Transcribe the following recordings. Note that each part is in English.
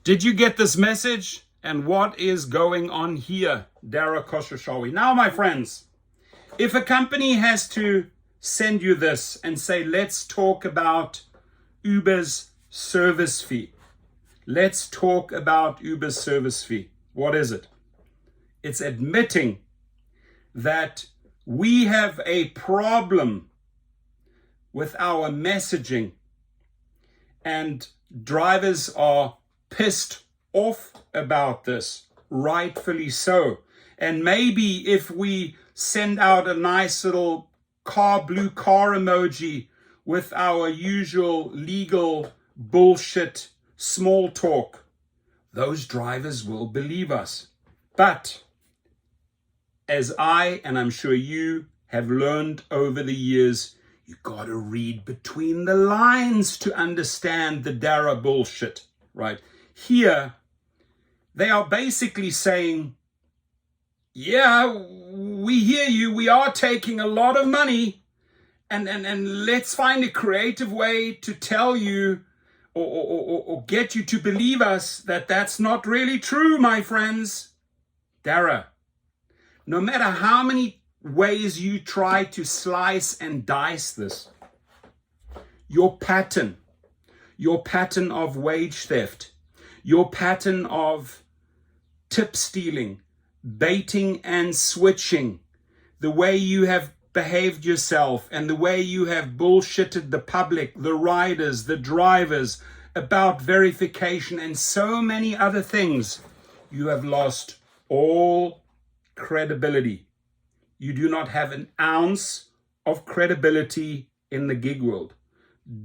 Did you get this message? And what is going on here? Dara Koshashawi. Now, my friends, if a company has to send you this and say, let's talk about Uber's service fee. Let's talk about Uber's service fee. What is it? It's admitting that we have a problem with our messaging and drivers are pissed off about this, rightfully so. And maybe if we send out a nice little blue car emoji with our usual legal bullshit small talk, those drivers will believe us. But as I, and I'm sure you have learned over the years, you got to read between the lines to understand the Dara bullshit, right? Here, they are basically saying, yeah, we hear you, we are taking a lot of money, and let's find a creative way to tell you or get you to believe us that that's not really true, my friends. Dara, no matter how many ways you try to slice and dice this, your pattern of wage theft, your pattern of tip stealing, baiting and switching, the way you have behaved yourself and the way you have bullshitted the public, the riders, the drivers about verification and so many other things, you have lost all credibility. You do not have an ounce of credibility in the gig world.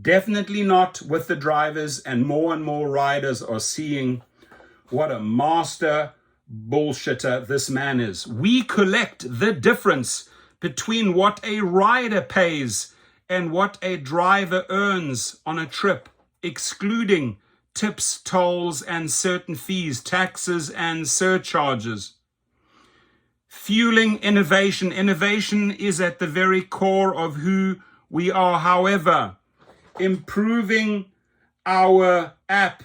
Definitely not with the drivers, and more riders are seeing what a master bullshitter this man is. We collect the difference between what a rider pays and what a driver earns on a trip, excluding tips, tolls, and certain fees, taxes, and surcharges. Fueling innovation. Innovation is at the very core of who we are. However, improving our app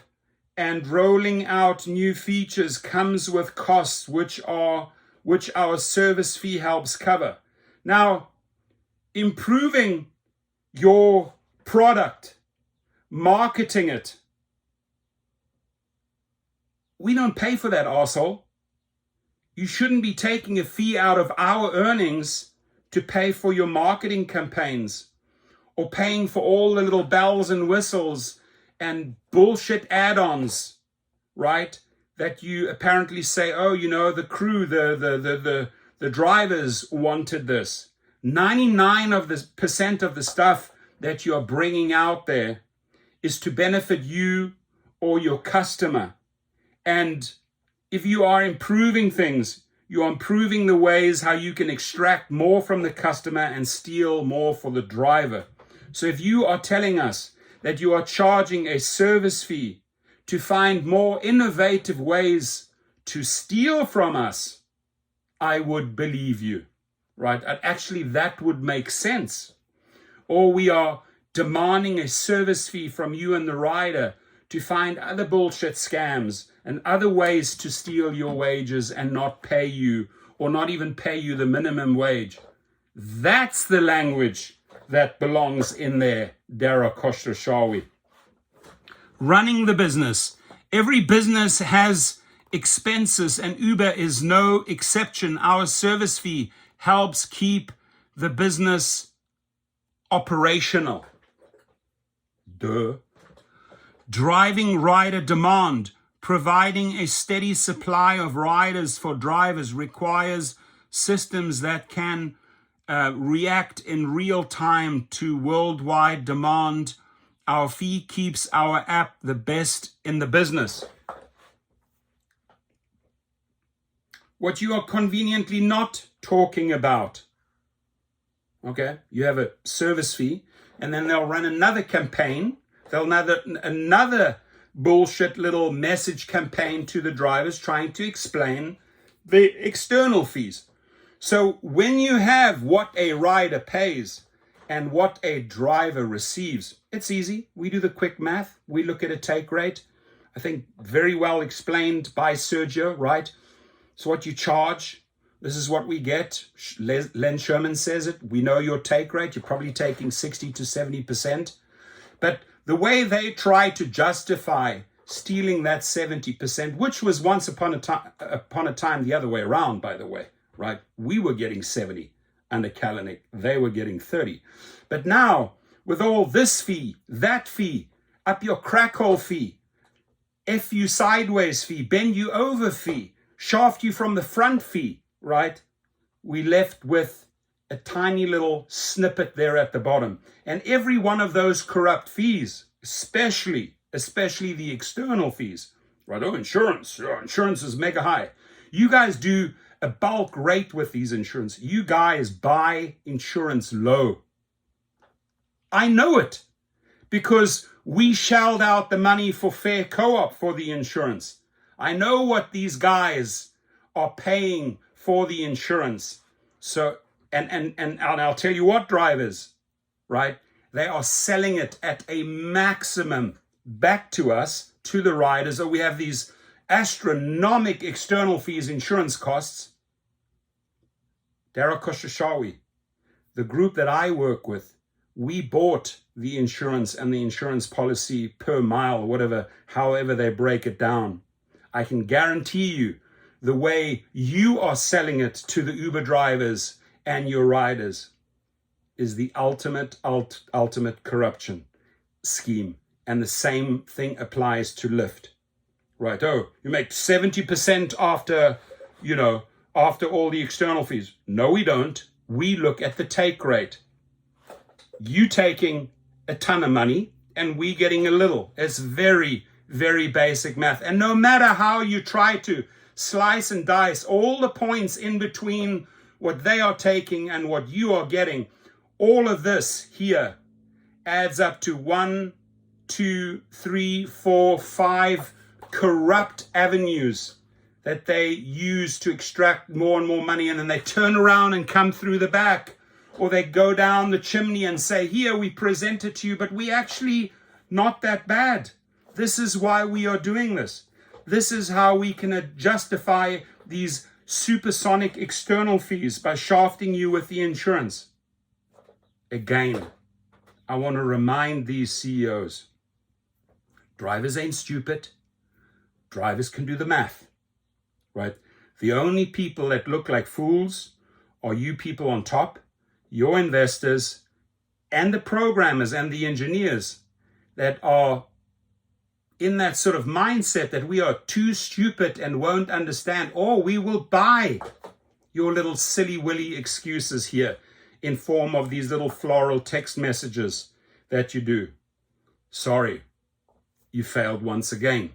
and rolling out new features comes with costs, which our service fee helps cover. Now, improving your product, marketing it, we don't pay for that, arsehole. You shouldn't be taking a fee out of our earnings to pay for your marketing campaigns or paying for all the little bells and whistles and bullshit add-ons, right? That you apparently say, oh, you know, the crew, the drivers wanted this. 99% of the stuff that you're bringing out there is to benefit you or your customer. And if you are improving things, you are improving the ways how you can extract more from the customer and steal more for the driver. So if you are telling us that you are charging a service fee to find more innovative ways to steal from us, I would believe you, right? Actually, that would make sense. Or we are demanding a service fee from you and the rider to find other bullshit scams and other ways to steal your wages and not pay you, or not even pay you the minimum wage. That's the language that belongs in there, Dara Koshashawi. Running the business. Every business has expenses, and Uber is no exception. Our service fee helps keep the business operational. Duh. Driving rider demand. Providing a steady supply of riders for drivers requires systems that can react in real time to worldwide demand. Our fee keeps our app the best in the business. What you are conveniently not talking about. Okay, you have a service fee, and then they'll run another campaign. They'll another bullshit little message campaign to the drivers trying to explain the external fees. So when you have what a rider pays and what a driver receives, it's easy. We do the quick math. We look at a take rate. I think very well explained by Sergio, right? It's what you charge. This is what we get. Len Sherman says it. We know your take rate. You're probably taking 60 to 70%. But the way they try to justify stealing that 70%, which was once upon a time the other way around, by the way, right? We were getting 70 under Kalanick. They were getting 30. But now, with all this fee, that fee, up your crack hole fee, F you sideways fee, bend you over fee, shaft you from the front fee, right? We left with a tiny little snippet there at the bottom. And every one of those corrupt fees, especially the external fees, right? Oh, insurance is mega high. You guys do a bulk rate with these insurance. You guys buy insurance low. I know it because we shelled out the money for Fair Co-op for the insurance. I know what these guys are paying for the insurance. So, and I'll tell you what, drivers, right? They are selling it at a maximum back to us, to the riders. So we have these astronomical external fees, insurance costs. Dara Koshashawi, the group that I work with, we bought the insurance and the insurance policy per mile, whatever, however they break it down. I can guarantee you the way you are selling it to the Uber drivers and your riders is the ultimate corruption scheme. And the same thing applies to LYFT. Right? Oh, you make 70% after all the external fees. No, we don't. We look at the take rate. You taking a ton of money and we getting a little. It's very, very basic math. And no matter how you try to slice and dice all the points in between what they are taking and what you are getting, all of this here adds up to 1, 2, 3, 4, 5 corrupt avenues that they use to extract more and more money, and then they turn around and come through the back, or they go down the chimney and say, here, we present it to you, but we actually not that bad. This is why we are doing this. This is how we can justify these supersonic external fees, by shafting you with the insurance. Again, I want to remind these CEOs, drivers ain't stupid. Drivers can do the math, right? The only people that look like fools are you people on top, your investors, and the programmers and the engineers that are in that sort of mindset that we are too stupid and won't understand, or we will buy your little silly willy excuses here in form of these little floral text messages that you do. Sorry, you failed once again.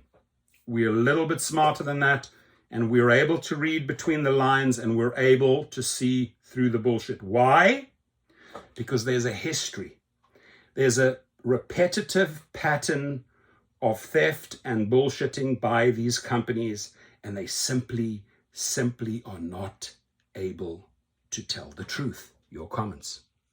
We're a little bit smarter than that, and we're able to read between the lines, and we're able to see through the bullshit. Why? Because there's a history. There's a repetitive pattern of theft and bullshitting by these companies, and they simply are not able to tell the truth. Your comments.